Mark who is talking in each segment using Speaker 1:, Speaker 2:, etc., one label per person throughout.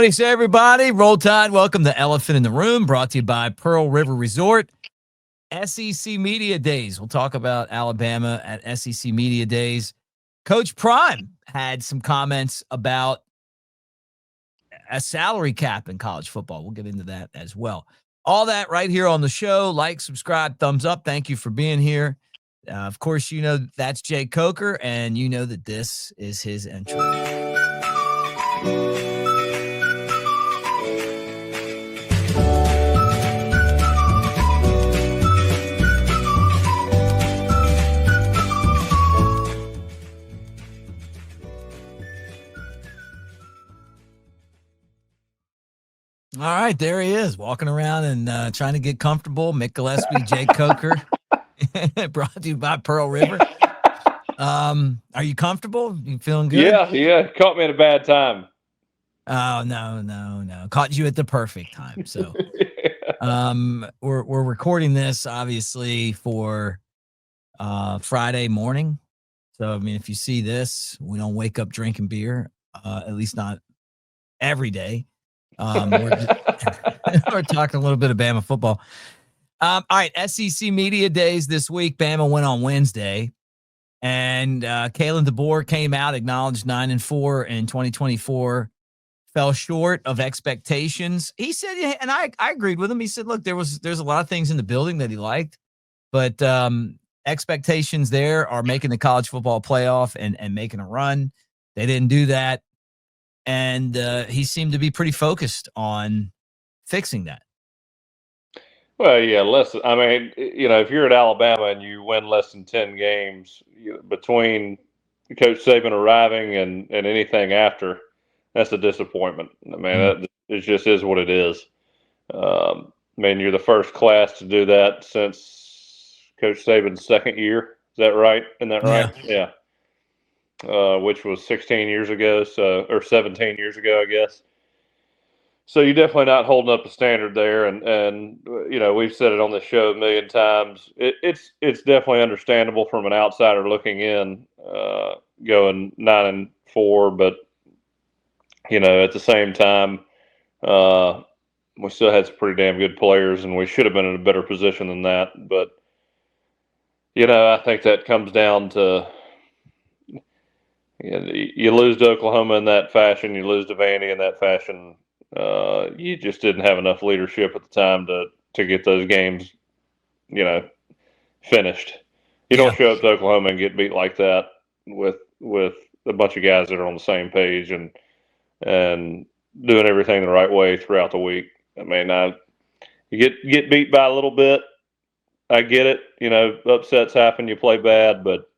Speaker 1: What do you say, everybody? Roll Tide. Welcome to Elephant in the Room, brought to you by Pearl River Resort. SEC Media Days. We'll talk about Alabama at SEC Media Days. Coach Prime had some comments about a salary cap in college football. We'll get into that as well. All that right here on the show. Like, subscribe, thumbs up. Thank you for being here. Of course, you know that's Jay Coker, and you know that this is his entry. All right, there he is, walking around and trying to get comfortable. Mick Gillispie, Jay Coker, brought to you by Pearl River. Are you comfortable? You feeling good?
Speaker 2: Yeah. Caught me at a bad time.
Speaker 1: Oh, no. Caught you at the perfect time. So we're recording this, obviously, for Friday morning. So, I mean, if you see this, we don't wake up drinking beer, at least not every day. We're talking a little bit of Bama football. All right, SEC Media Days this week. Bama went on Wednesday, and Kalen DeBoer came out, acknowledged 9-4 in 2024, fell short of expectations. He said, and I agreed with him. He said, look, there's a lot of things in the building that he liked, but expectations there are making the college football playoff and making a run. They didn't do that. And he seemed to be pretty focused on fixing that.
Speaker 2: Well, yeah, I mean, if you're at Alabama and you win less than 10 games between Coach Saban arriving and anything after, that's a disappointment. I mean, it just is what it is. I mean, you're the first class to do that since Coach Saban's second year. Is that right? Isn't that right? Yeah. Which was 16 years ago, or 17 years ago, I guess. So you're definitely not holding up the standard there, and we've said it on the show a million times. It's definitely understandable from an outsider looking in, going 9-4, but at the same time, we still had some pretty damn good players, and we should have been in a better position than that. But I think that comes down to. You lose to Oklahoma in that fashion. You lose to Vandy in that fashion. You just didn't have enough leadership at the time to get those games, finished. You don't show up to Oklahoma and get beat like that with a bunch of guys that are on the same page and doing everything the right way throughout the week. I mean, you get beat by a little bit. I get it. Upsets happen. You play bad, but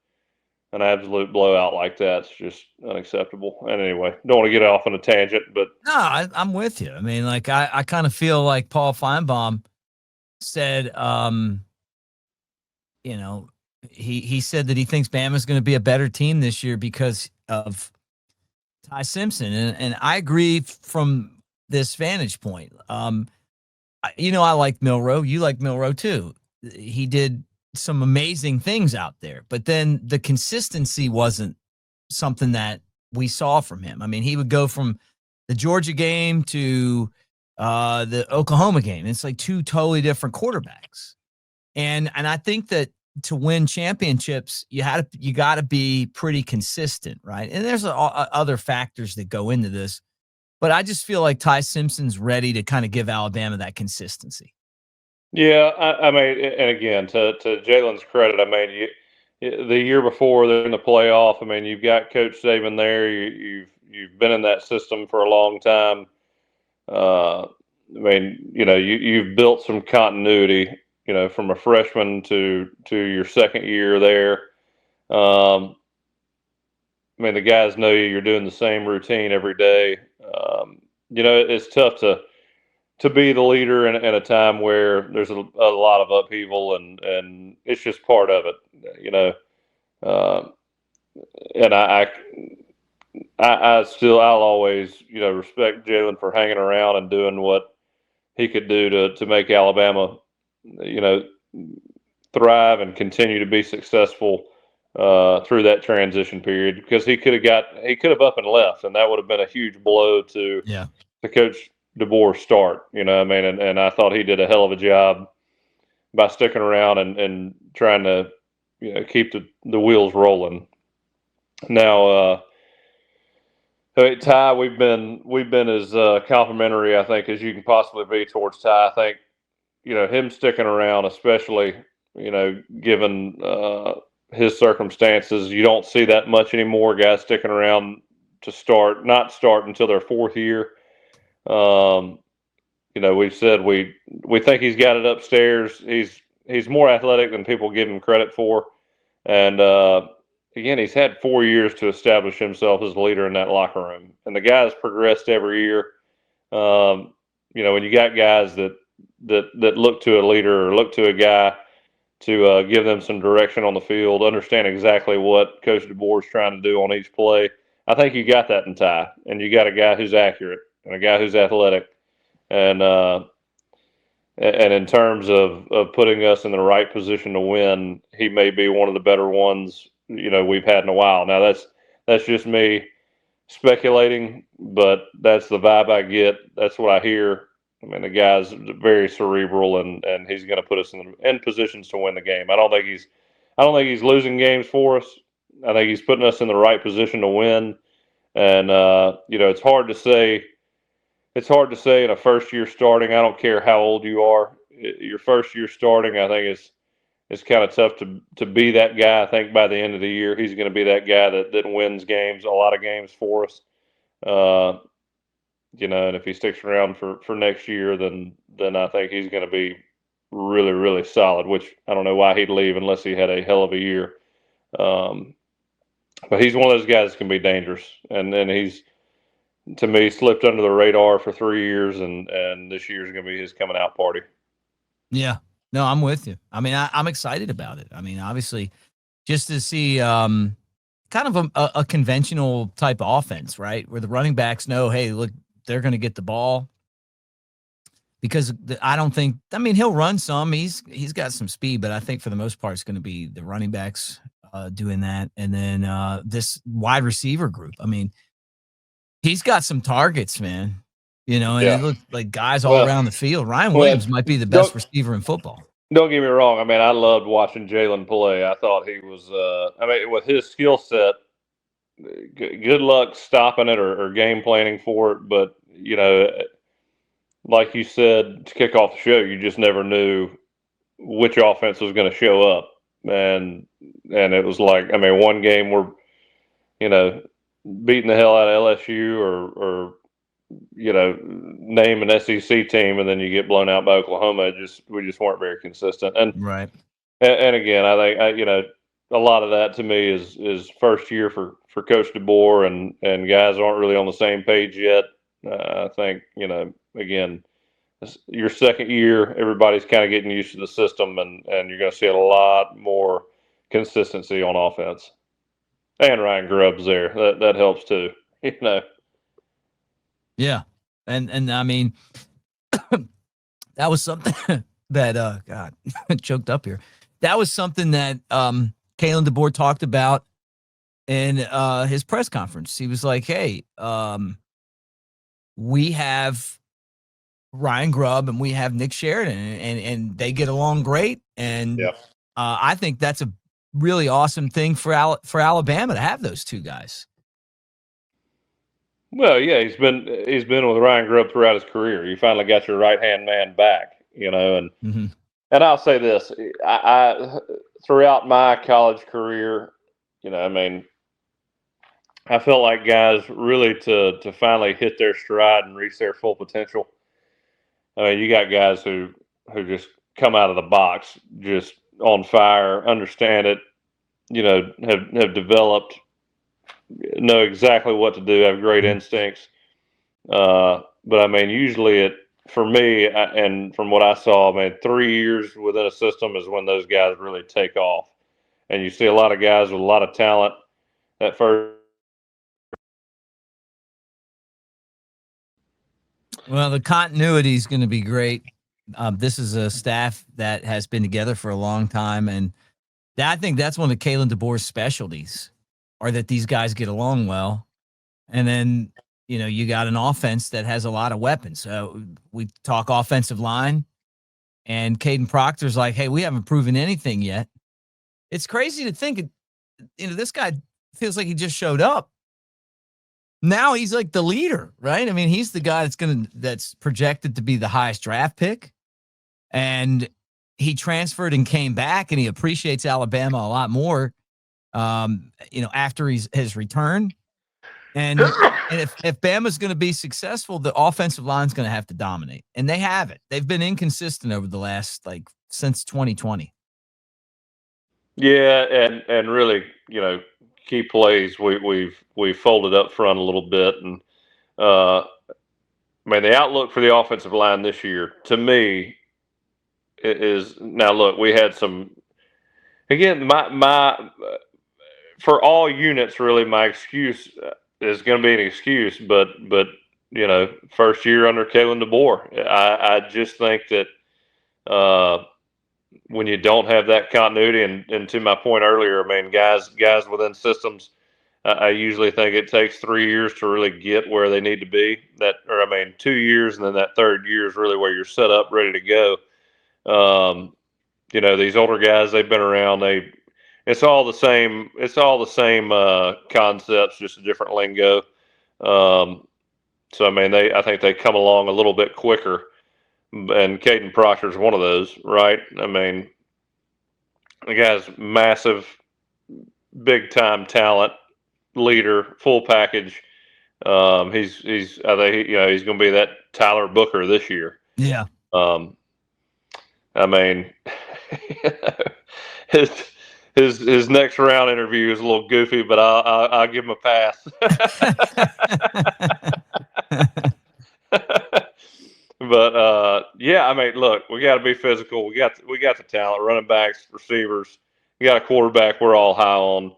Speaker 2: an absolute blowout like that's just unacceptable. And anyway, don't want to get off on a tangent, but
Speaker 1: no, I'm with you. I mean, like I kind of feel like Paul Feinbaum said, he said that he thinks Bama's going to be a better team this year because of Ty Simpson, and I agree from this vantage point. I like Milroe. You like Milroe too. He did some amazing things out there, but then the consistency wasn't something that we saw from him. I mean, he would go from the Georgia game to the Oklahoma game. It's like two totally different quarterbacks. And I think that to win championships, you got to be pretty consistent, right? And there's other factors that go into this, but I just feel like Ty Simpson's ready to kind of give Alabama that consistency.
Speaker 2: Yeah, I mean, and again, to Jalen's credit, I mean, the year before they're in the playoff. I mean, you've got Coach Saban there. You've been in that system for a long time. I mean, you've built some continuity. From a freshman to your second year there. I mean, the guys know you're doing the same routine every day. It's tough to be the leader in a time where there's a lot of upheaval, and it's just part of it, and I'll always, respect Jalen for hanging around and doing what he could do to make Alabama, thrive and continue to be successful through that transition period, because he could have up and left, and that would have been a huge blow to to Coach DeBoer's start. And I thought he did a hell of a job by sticking around and trying to keep the wheels rolling. Now, hey, Ty, we've been as complimentary, I think, as you can possibly be towards Ty. I think him sticking around, especially given his circumstances, you don't see that much anymore. Guys sticking around to not start until their fourth year. We've said we think he's got it upstairs. He's more athletic than people give him credit for, and again, he's had 4 years to establish himself as a leader in that locker room, and the guy's progressed every year. When you got guys that look to a leader or look to a guy to give them some direction on the field, understand exactly what Coach DeBoer is trying to do on each play. I think you got that in Ty, and you got a guy who's accurate and a guy who's athletic, and in terms of putting us in the right position to win, he may be one of the better ones we've had in a while. Now that's just me speculating, but that's the vibe I get. That's what I hear. I mean, the guy's very cerebral, and he's going to put us in positions to win the game. I don't think he's losing games for us. I think he's putting us in the right position to win. And it's hard to say. It's hard to say in a first year starting. I don't care how old you are. Your first year starting, I think it's kind of tough to be that guy. I think by the end of the year, he's going to be that guy that wins games, a lot of games for us. And if he sticks around for next year, then I think he's going to be really, really solid, which I don't know why he'd leave unless he had a hell of a year. But he's one of those guys that can be dangerous. And then he's, to me, slipped under the radar for 3 years, and this year's going to be his coming out party.
Speaker 1: Yeah. No, I'm with you. I mean, I'm excited about it. I mean, obviously, just to see kind of a conventional type of offense, right? Where the running backs know, hey, look, they're going to get the ball. Because I don't think, I mean, he'll run some. He's got some speed, but I think for the most part, it's going to be the running backs doing that. And then this wide receiver group. I mean, he's got some targets, man. And it looked like guys all around the field. Ryan Williams might be the best receiver in football.
Speaker 2: Don't get me wrong. I mean, I loved watching Jalen play. I thought he was, with his skill set, good luck stopping it or game planning for it. But, like you said, to kick off the show, you just never knew which offense was going to show up. And it was like, I mean, one game we're, beating the hell out of LSU or name an SEC team, and then you get blown out by Oklahoma. We just weren't very consistent. And
Speaker 1: right.
Speaker 2: And again, I think a lot of that to me is first year for Coach DeBoer, and guys aren't really on the same page yet. I think again, your second year, everybody's kind of getting used to the system, and you're going to see a lot more consistency on offense. And Ryan Grubb's there. That helps too.
Speaker 1: Yeah. And I mean, that was something that God, choked up here. That was something that Kalen DeBoer talked about in his press conference. He was like, hey, we have Ryan Grubb and we have Nick Sheridan, and they get along great. And I think that's a really awesome thing for Alabama to have those two guys.
Speaker 2: Well, yeah, he's been with Ryan Grubb throughout his career. You finally got your right-hand man back, and and I'll say this: I throughout my college career, I felt like guys really to finally hit their stride and reach their full potential. I mean, you got guys who just come out of the box just on fire, understand it, have developed, know exactly what to do, have great instincts. But I mean, usually for me, and from what I saw, 3 years within a system is when those guys really take off. And you see a lot of guys with a lot of talent at first.
Speaker 1: Well, the continuity is going to be great. This is a staff that has been together for a long time, and I think that's one of Kalen DeBoer's specialties, are that these guys get along well. And then, you got an offense that has a lot of weapons. So we talk offensive line, and Caden Proctor's like, hey, we haven't proven anything yet. It's crazy to think, this guy feels like he just showed up. Now he's like the leader, right? I mean, he's the guy that's projected to be the highest draft pick. And he transferred and came back, and he appreciates Alabama a lot more, after his return. And if Bama's going to be successful, the offensive line's going to have to dominate. And they haven't. They've been inconsistent over the last, since 2020.
Speaker 2: Yeah, and really, key plays we've folded up front a little bit, and I mean, the outlook for the offensive line this year, to me, is now. Look, we had some. Again, my for all units, really, my excuse is going to be an excuse, but first year under Kalen DeBoer, I just think that when you don't have that continuity, and to my point earlier, I mean, guys within systems, I usually think it takes 3 years to really get where they need to be. 2 years, and then that third year is really where you're set up, ready to go. These older guys, they've been around. It's all the same. It's all the same concepts, just a different lingo. So I mean, I think they come along a little bit quicker. And Caden Proctor's one of those, right? I mean, the guy's massive, big time talent, leader, full package. I think he's going to be that Tyler Booker this year.
Speaker 1: Yeah.
Speaker 2: I mean, his next round interview is a little goofy, but I'll give him a pass. But yeah, I mean, look, we got to be physical. We got the talent, running backs, receivers. We got a quarterback we're all high on.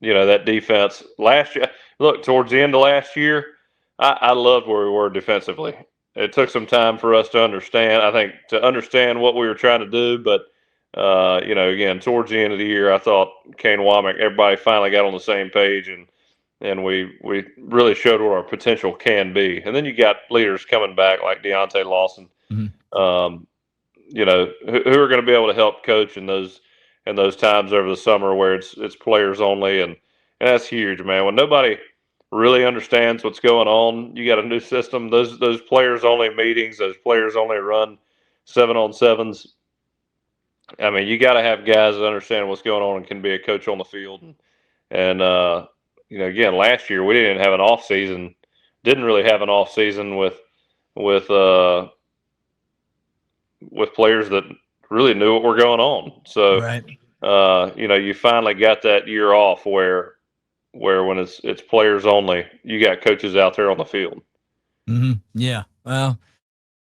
Speaker 2: That defense last year. Look, towards the end of last year, I loved where we were defensively. It took some time for us to understand. I think to understand what we were trying to do, but again, towards the end of the year, I thought Kane Womack, everybody finally got on the same page, and we really showed what our potential can be. And then you got leaders coming back like Deontay Lawson,
Speaker 1: Mm-hmm.
Speaker 2: who are going to be able to help coach in those times over the summer where it's players only, and that's huge, man. When nobody really understands what's going on, you got a new system. Those players only meetings, those players only run 7-on-7s. I mean, you got to have guys that understand what's going on and can be a coach on the field. And again, last year we didn't have an off season. Didn't really have an off season with players that really knew what were going on. So,
Speaker 1: right.
Speaker 2: You finally got that year off where when it's players only, you got coaches out there on the field.
Speaker 1: Mm-hmm. Yeah. Well,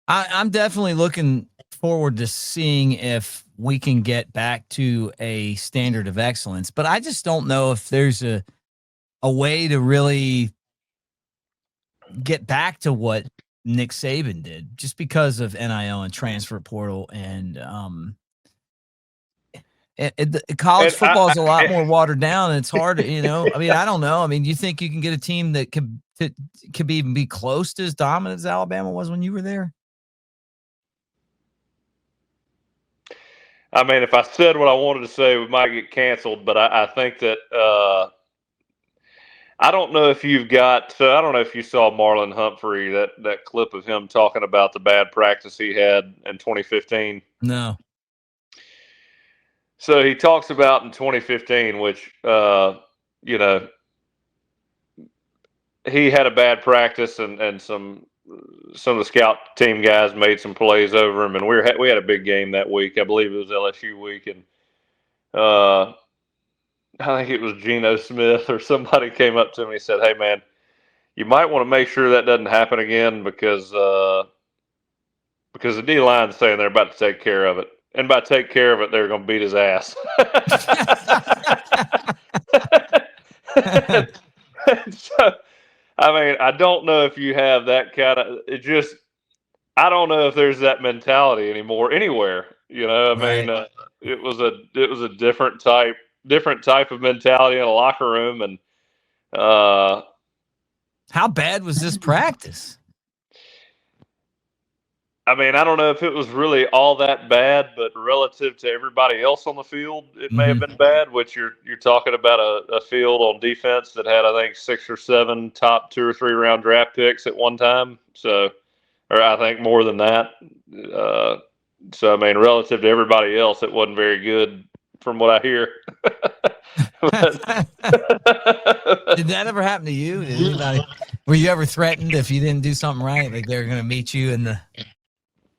Speaker 1: I'm definitely looking forward to seeing if we can get back to a standard of excellence, but I just don't know if there's a way to really get back to what Nick Saban did, just because of NIL and transfer portal, and college football is a lot more watered down, and it's hard to, I mean, I don't know. I mean, you think you can get a team that could even be close to as dominant as Alabama was when you were there?
Speaker 2: I mean, if I said what I wanted to say, we might get canceled, but I think that I don't know if I don't know if you saw Marlon Humphrey, that clip of him talking about the bad practice he had in 2015.
Speaker 1: No.
Speaker 2: So he talks about in 2015, which, he had a bad practice, and some of the scout team guys made some plays over him, and we had a big game that week. I believe it was LSU week, and I think it was Geno Smith or somebody came up to me and said, "Hey, man, you might want to make sure that doesn't happen again because the D-line's saying they're about to take care of it. And by take care of it, they're going to beat his ass." So, I mean, I don't know if you have that kind of – I don't know if there's that mentality anymore anywhere. I mean, it was a different type of mentality in a locker room, and
Speaker 1: How bad was this practice?
Speaker 2: I mean, I don't know if it was really all that bad, but relative to everybody else on the field, it may have been bad. Which you're talking about a field on defense that had, I think, 6 or 7 top 2 or 3 round draft picks at one time. So, or I think more than that. So I mean, relative to everybody else, it wasn't very good, from what I hear.
Speaker 1: Did that ever happen to you? Did anybody, were you ever threatened if you didn't do something right? Like they were going to meet you in the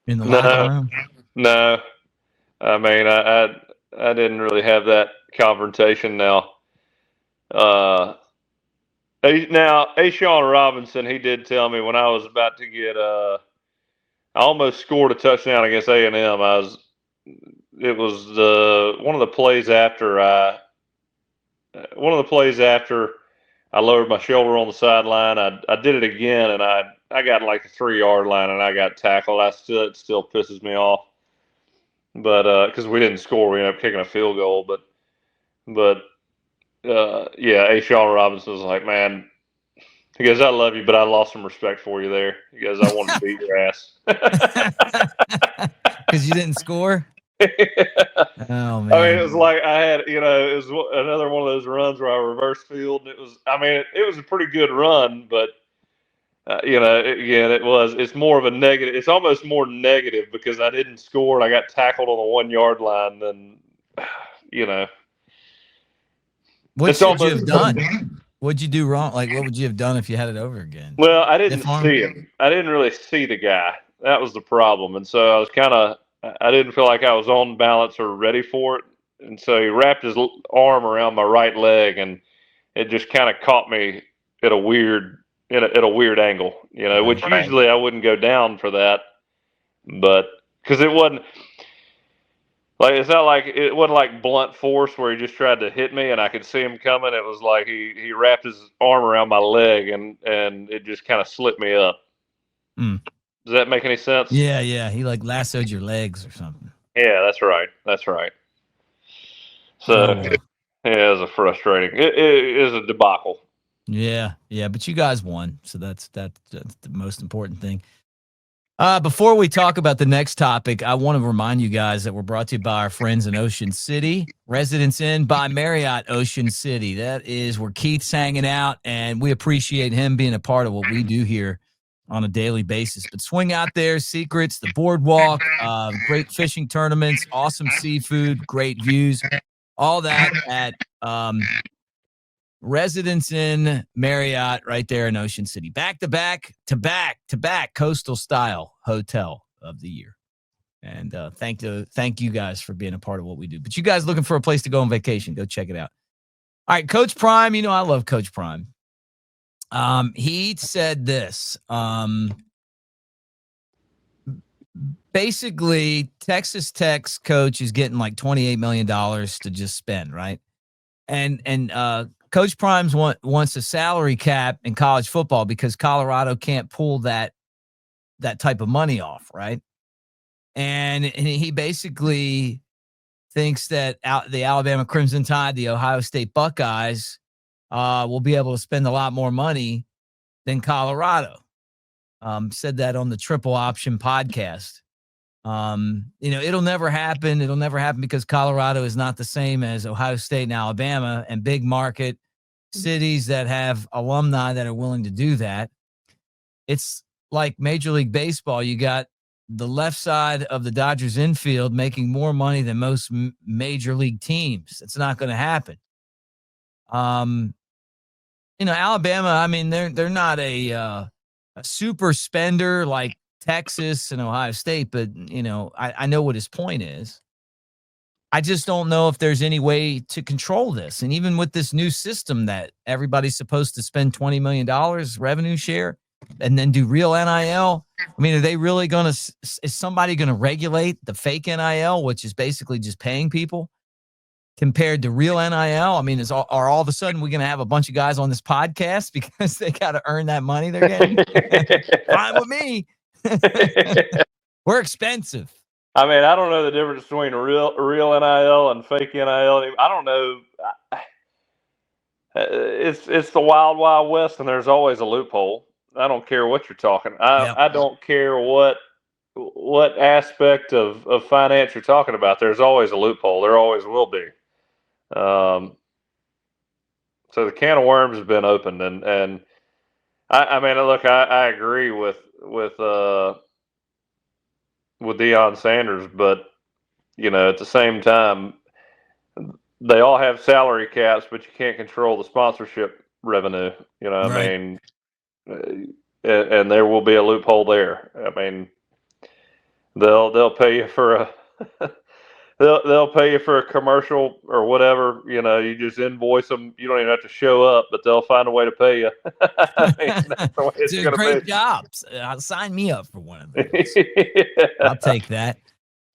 Speaker 1: locker room?
Speaker 2: No. I mean, I didn't really have that confrontation. Now, Ashawn Robinson, he did tell me when I was about to get I almost scored a touchdown against A&M. It was one of the plays after I lowered my shoulder on the sideline. I did it again, and I got like the 3-yard line, and I got tackled. It still pisses me off. But because we didn't score, we ended up kicking a field goal. But yeah, Ashawn Robinson was like, man, he goes, I love you, but I lost some respect for you there. He goes, I wanted to beat your ass.
Speaker 1: Because you didn't score? Oh, man.
Speaker 2: I mean, it was like it was another one of those runs where I reversed field. And it was a pretty good run, but again, it's more of a negative. It's almost more negative because I didn't score and I got tackled on the 1-yard line. Then,
Speaker 1: what should you have done? What'd you do wrong? Like, what would you have done if you had it over again?
Speaker 2: Well, I didn't see him. I didn't really see the guy. That was the problem. And so I didn't feel like I was on balance or ready for it. And so he wrapped his arm around my right leg, and it just kind of caught me at a weird angle, which usually I wouldn't go down for that. But because it wasn't like blunt force where he just tried to hit me and I could see him coming. It was like he wrapped his arm around my leg and it just kind of slipped me up. Does that make any sense?
Speaker 1: Yeah. He like lassoed your legs or something.
Speaker 2: Yeah, that's right. So yeah, it was frustrating. It is a debacle.
Speaker 1: Yeah, but you guys won, so that's the most important thing. Before we talk about the next topic, I want to remind you guys that we're brought to you by our friends in Ocean City, Residence Inn by Marriott Ocean City. That is where Keith's hanging out, and we appreciate him being a part of what we do here on a daily basis. But swing out there, secrets, the boardwalk, great fishing tournaments, awesome seafood, great views, all that at Residence Inn Marriott right there in Ocean City. Back to back coastal style hotel of the year. And thank you guys for being a part of what we do. But you guys looking for a place to go on vacation, go check it out. All right, Coach Prime, I love Coach Prime. He said this. Basically, Texas Tech's coach is getting like $28 million to just spend, right? And Coach Primes wants a salary cap in college football because Colorado can't pull that type of money off, right? And he basically thinks that the Alabama Crimson Tide, the Ohio State Buckeyes, will be able to spend a lot more money than Colorado. Said that on the Triple Option podcast. It'll never happen. It'll never happen because Colorado is not the same as Ohio State and Alabama and big market cities that have alumni that are willing to do that. It's like Major League Baseball. You got the left side of the Dodgers infield making more money than most major league teams. It's not going to happen. Alabama, I mean, they're not a super spender like Texas and Ohio State, but I know what his point is. I just don't know if there's any way to control this. And even with this new system that everybody's supposed to spend $20 million revenue share and then do real NIL. I mean, are they really is somebody going to regulate the fake NIL, which is basically just paying people compared to real NIL? I mean, are all of a sudden we going to have a bunch of guys on this podcast because they got to earn that money they're getting? Fine with me. We're expensive.
Speaker 2: I mean, I don't know the difference between real NIL and fake NIL. I don't know. it's the wild, wild west, and there's always a loophole. I don't care what you're talking.
Speaker 1: Yep.
Speaker 2: I don't care what aspect of finance you're talking about. There's always a loophole. There always will be. So the can of worms has been opened, and I mean, look, I agree with Deion Sanders, but at the same time, they all have salary caps, but you can't control the sponsorship revenue. I
Speaker 1: Right.
Speaker 2: mean, and there will be a loophole there. I mean, they'll pay you for a they'll pay you for a commercial or whatever. You just invoice them. You don't even have to show up, but they'll find a way to pay you. I mean, that's the way it's
Speaker 1: Dude,
Speaker 2: going to
Speaker 1: great
Speaker 2: be.
Speaker 1: jobs. Sign me up for one of those.
Speaker 2: Yeah.
Speaker 1: I'll take that.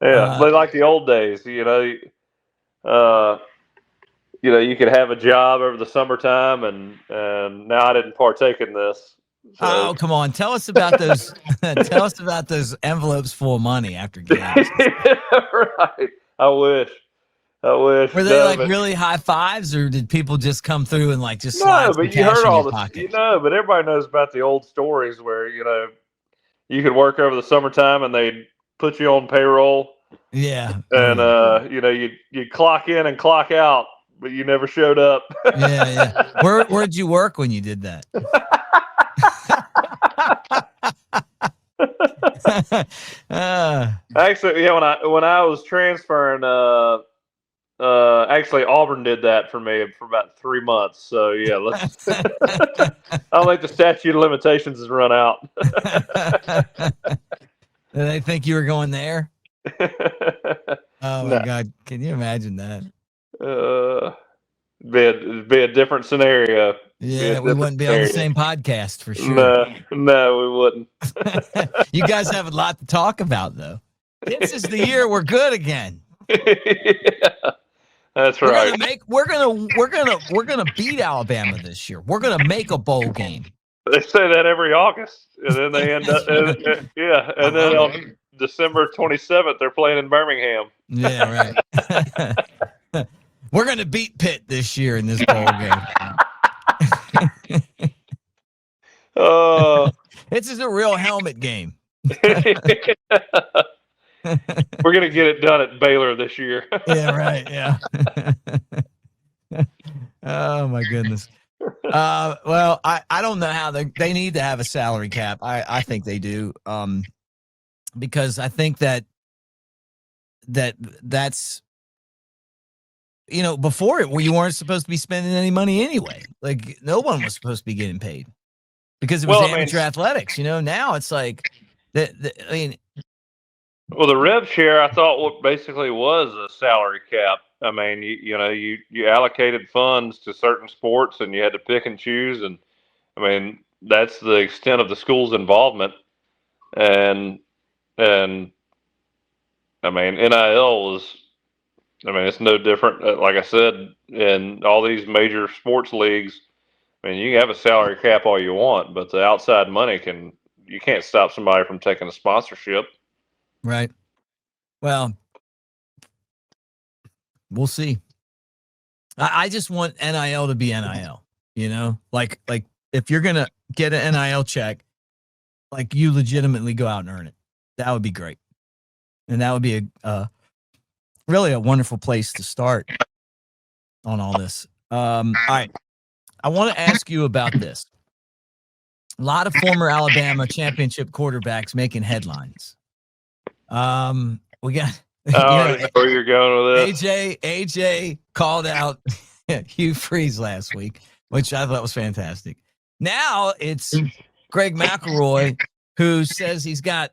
Speaker 2: Yeah, but like the old days, you could have a job over the summertime, and now I didn't partake in this. So.
Speaker 1: Oh, come on! Tell us about those. Tell us about those envelopes full of money after games.
Speaker 2: Right. I wish. Were
Speaker 1: they like really high fives, or did people just come through and like just slide some
Speaker 2: but you
Speaker 1: cash
Speaker 2: heard
Speaker 1: in
Speaker 2: all
Speaker 1: your
Speaker 2: this.
Speaker 1: pocket?
Speaker 2: But everybody knows about the old stories where you could work over the summertime and they'd put you on payroll.
Speaker 1: Yeah.
Speaker 2: And you'd clock in and clock out, but you never showed up.
Speaker 1: Yeah. Where'd you work when you did that?
Speaker 2: Actually, when I was transferring, actually Auburn did that for me for about 3 months. So yeah, let's. I don't think the statute of limitations has run out.
Speaker 1: Did they think you were going there? Oh my
Speaker 2: No.
Speaker 1: God! Can you imagine that?
Speaker 2: Be a different scenario.
Speaker 1: Yeah, we wouldn't be on the same podcast for sure.
Speaker 2: No, we wouldn't.
Speaker 1: You guys have a lot to talk about, though. This is the year we're good again.
Speaker 2: Yeah, that's right.
Speaker 1: We're gonna beat Alabama this year. We're gonna make a bowl game.
Speaker 2: They say that every August, and then they end up. And then on December 27th, they're playing in Birmingham.
Speaker 1: Yeah, right. We're going to beat Pitt this year in this bowl game. This is a real helmet game.
Speaker 2: We're going to get it done at Baylor this year.
Speaker 1: Yeah, right. Yeah. Oh, my goodness. Well, I don't know how they need to have a salary cap. I think they do. Because I think that's before it, where you weren't supposed to be spending any money anyway. Like no one was supposed to be getting paid because it was amateur athletics. Now it's like that.
Speaker 2: Well, the rev share I thought what basically was a salary cap. I mean, you allocated funds to certain sports and you had to pick and choose, and I mean that's the extent of the school's involvement, and I mean NIL is. I mean, it's no different. Like I said, in all these major sports leagues, I mean, you can have a salary cap all you want, but the outside money you can't stop somebody from taking a sponsorship.
Speaker 1: Right. Well, we'll see. I just want NIL to be NIL, like if you're going to get an NIL check, like you legitimately go out and earn it. That would be great. And that would be really a wonderful place to start on all this. All right. I want to ask you about this. A lot of former Alabama championship quarterbacks making headlines. We got
Speaker 2: where you're going with
Speaker 1: this. AJ called out Hugh Freeze last week, which I thought was fantastic. Now it's Greg McElroy who says he's got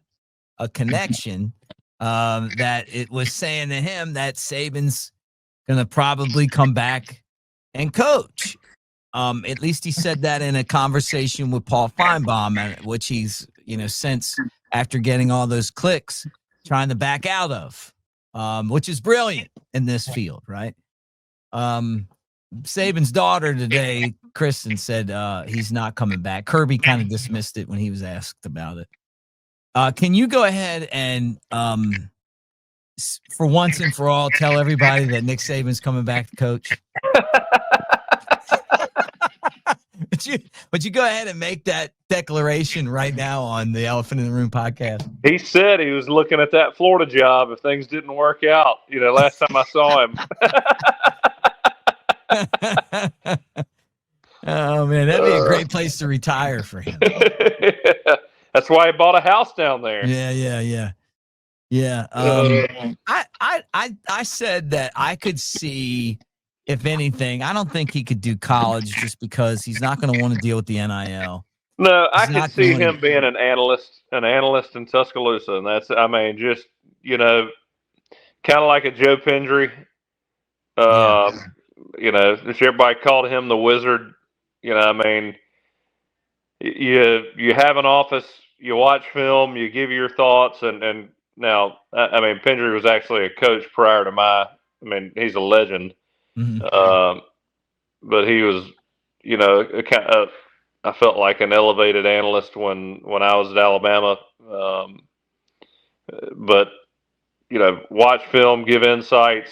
Speaker 1: a connection that it was saying to him that Saban's going to probably come back and coach. At least he said that in a conversation with Paul Feinbaum, which he's, since after getting all those clicks, trying to back out of, which is brilliant in this field, right? Saban's daughter today, Kristen, said he's not coming back. Kirby kind of dismissed it when he was asked about it. Can you go ahead and, for once and for all, tell everybody that Nick Saban's coming back to coach? But you go ahead and make that declaration right now on the Elephant in the Room podcast.
Speaker 2: He said he was looking at that Florida job if things didn't work out. Last time I saw him.
Speaker 1: Oh man, that'd be a great place to retire for him.
Speaker 2: That's why he bought a house down there.
Speaker 1: Yeah. I said that I could see, if anything, I don't think he could do college just because he's not going to want to deal with the NIL.
Speaker 2: No, I could see him being an analyst in Tuscaloosa, and that's, just kind of like a Joe Pendry. Everybody called him the Wizard. You have an office, you watch film, you give your thoughts, and now, Pendry was actually a coach prior to he's a legend.
Speaker 1: Mm-hmm.
Speaker 2: But he was, I felt like an elevated analyst when I was at Alabama. But watch film, give insights,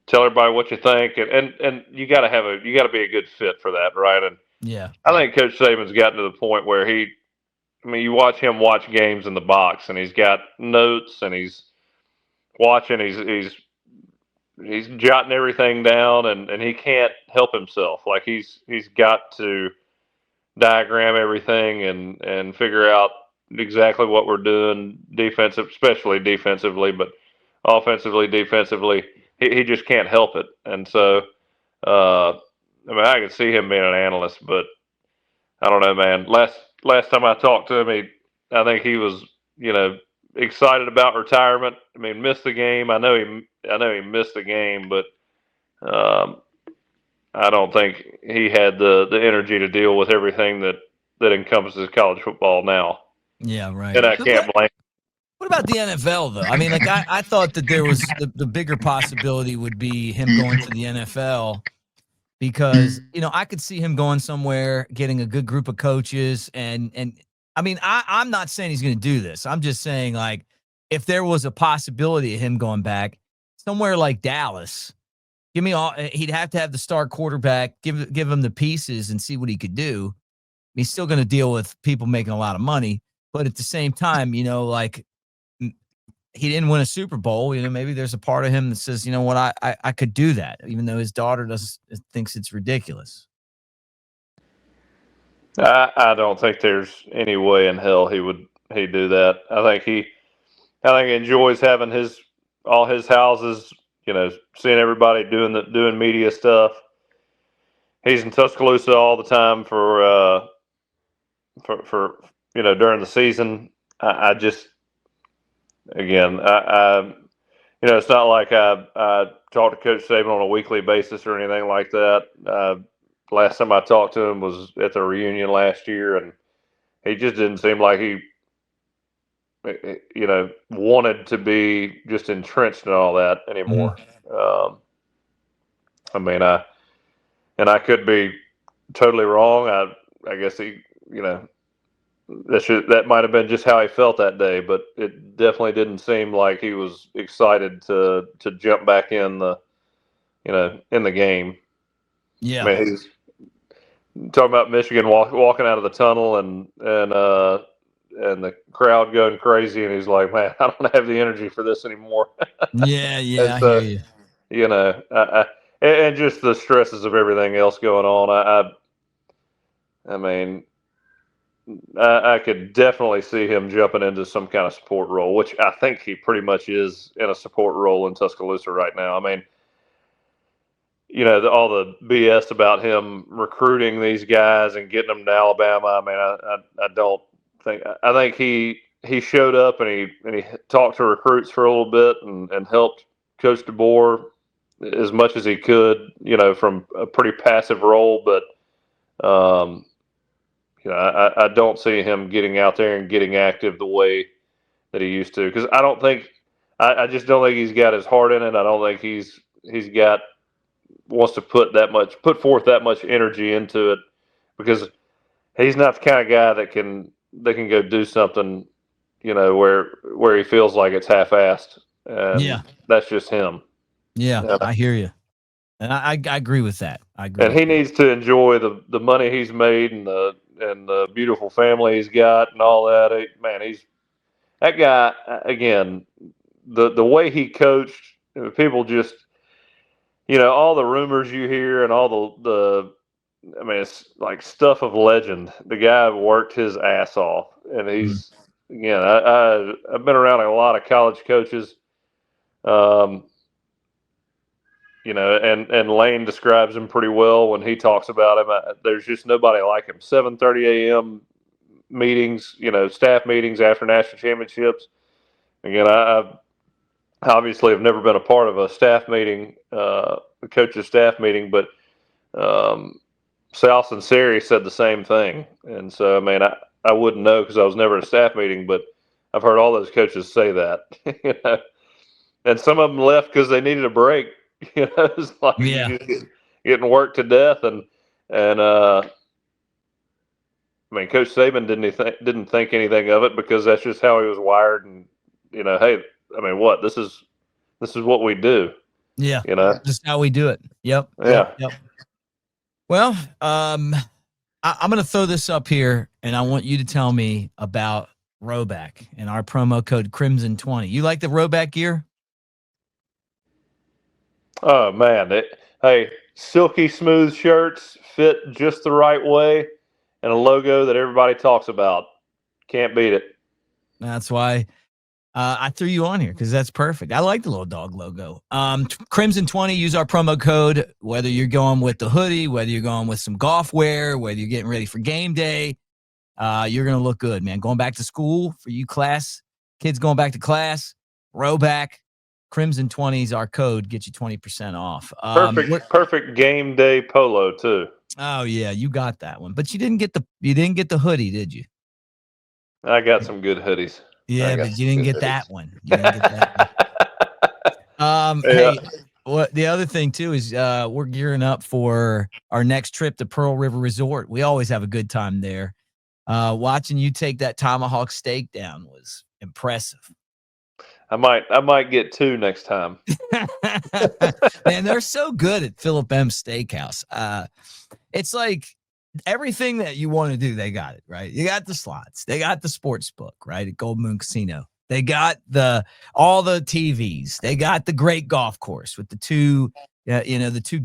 Speaker 2: tell everybody what you think, and you got to be a good fit for that, right? And
Speaker 1: yeah,
Speaker 2: I think Coach Saban's gotten to the point where you watch him watch games in the box, and he's got notes, and he's watching, he's jotting everything down, and he can't help himself. Like he's got to diagram everything and figure out exactly what we're doing especially defensively, but offensively, defensively, he just can't help it. And so, I could see him being an analyst, but I don't know, man. Last time I talked to him, I think he was, excited about retirement. Missed the game. I know he missed the game, but I don't think he had the energy to deal with everything that encompasses college football now.
Speaker 1: Yeah, right.
Speaker 2: And I can't blame.
Speaker 1: What about the NFL, though? I thought that there was the bigger possibility would be him going to the NFL because, I could see him going somewhere, getting a good group of coaches. And I'm not saying he's going to do this. I'm just saying, like, if there was a possibility of him going back somewhere like Dallas, he'd have to have the star quarterback, give him the pieces and see what he could do. He's still going to deal with people making a lot of money. But at the same time, he didn't win a Super Bowl. Maybe there's a part of him that says, you know what, I could do that, even though his daughter thinks it's ridiculous.
Speaker 2: I don't think there's any way in hell he'd do that. I think he enjoys having all his houses, seeing everybody doing media stuff. He's in Tuscaloosa all the time for during the season. I just, again, it's not like I talk to Coach Saban on a weekly basis or anything like that. Last time I talked to him was at the reunion last year, and he just didn't seem like he, wanted to be just entrenched in all that anymore. I could be totally wrong. I guess he, that might have been just how he felt that day, but it definitely didn't seem like he was excited to jump back in the game.
Speaker 1: Yeah.
Speaker 2: He's talking about Michigan walking out of the tunnel and the crowd going crazy, and he's like, man, I don't have the energy for this anymore.
Speaker 1: Yeah.
Speaker 2: I hear you. And just the stresses of everything else going on. I could definitely see him jumping into some kind of support role, which I think he pretty much is in a support role in Tuscaloosa right now. All the BS about him recruiting these guys and getting them to Alabama. I don't think. I think he showed up and he talked to recruits for a little bit and helped Coach DeBoer as much as he could. From a pretty passive role, but I don't see him getting out there and getting active the way that he used to. Because I just don't think he's got his heart in it. I don't think he's wants to put forth that much energy into it, because he's not the kind of guy that can go do something, where he feels like it's half-assed. And that's just him.
Speaker 1: Yeah, I hear you. And I agree with that. I agree.
Speaker 2: And he needs to enjoy the money he's made and the beautiful family he's got and all that. Man, he's that guy again. The way he coached, people just all the rumors you hear and all the I mean, it's like stuff of legend. The guy worked his ass off, and he's again. I've been around a lot of college coaches, and Lane describes him pretty well when he talks about him. There's just nobody like him. 7:30 a.m. meetings, staff meetings after national championships. Again, I obviously have never been a part of a staff meeting, a coach's staff meeting, but Sal Sinceri said the same thing. And so, I mean, I wouldn't know because I was never at a staff meeting, but I've heard all those coaches say that. And some of them left because they needed a break. It's like you just getting worked to death. And I mean, Coach Saban didn't think anything of it because that's just how he was wired. And hey, I mean, this is what we do.
Speaker 1: Yeah, just how we do it. Yep.
Speaker 2: Yeah.
Speaker 1: Yep. Well, I'm going to throw this up here, and I want you to tell me about Rhoback and our promo code Crimson20. You like the Rhoback gear?
Speaker 2: Oh man, hey, silky smooth shirts fit just the right way, and a logo that everybody talks about. Can't beat it.
Speaker 1: That's why I threw you on here because that's perfect. I like the little dog logo. Crimson20, use our promo code, whether you're going with the hoodie, whether you're going with some golf wear, whether you're getting ready for game day, you're going to look good, man. Going back to school for you kids going back to class, Rhoback, Crimson20 is our code, get you 20% off.
Speaker 2: Perfect game day polo too.
Speaker 1: Oh yeah, you got that one. But you didn't get the hoodie, did you?
Speaker 2: I got some good hoodies.
Speaker 1: Yeah, but you didn't get that one. You didn't get that one. Hey, the other thing too is we're gearing up for our next trip to Pearl River Resort. We always have a good time there. Watching you take that tomahawk steak down was impressive.
Speaker 2: I might get 2 next time.
Speaker 1: Man, they're so good at Philip M. Steakhouse. It's like everything that you want to do, they got it, right? You got the slots. They got the sports book, right, at Gold Moon Casino. They got all the TVs. They got the great golf course with the two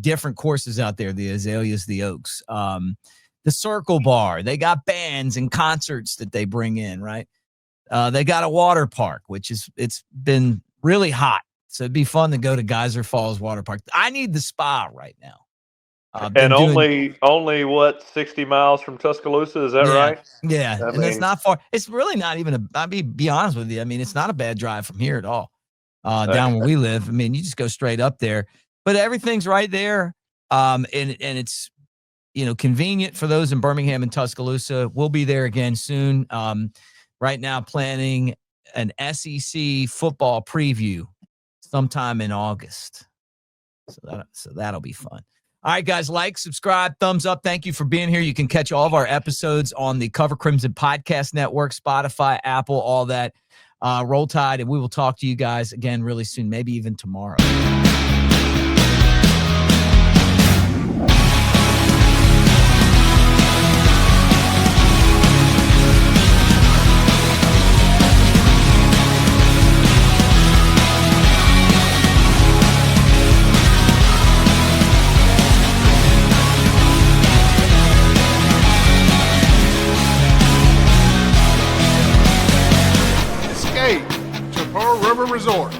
Speaker 1: different courses out there, the Azaleas, the Oaks. The Circle Bar. They got bands and concerts that they bring in, right? They got a water park, it's been really hot. So it'd be fun to go to Geyser Falls Water Park. I need the spa right now.
Speaker 2: And only what, 60 miles from Tuscaloosa? Is that right?
Speaker 1: Yeah, it's not far. It's really not even be honest with you. I mean, it's not a bad drive from here at all. Down where we live. I mean, you just go straight up there. But everything's right there. And it's convenient for those in Birmingham and Tuscaloosa. We'll be there again soon. Right now, planning an SEC football preview sometime in August. So that'll be fun. All right, guys, subscribe, thumbs up. Thank you for being here. You can catch all of our episodes on the Cover Crimson Podcast Network, Spotify, Apple, all that. Roll Tide, and we will talk to you guys again really soon, maybe even tomorrow.
Speaker 3: To Pearl River Resort.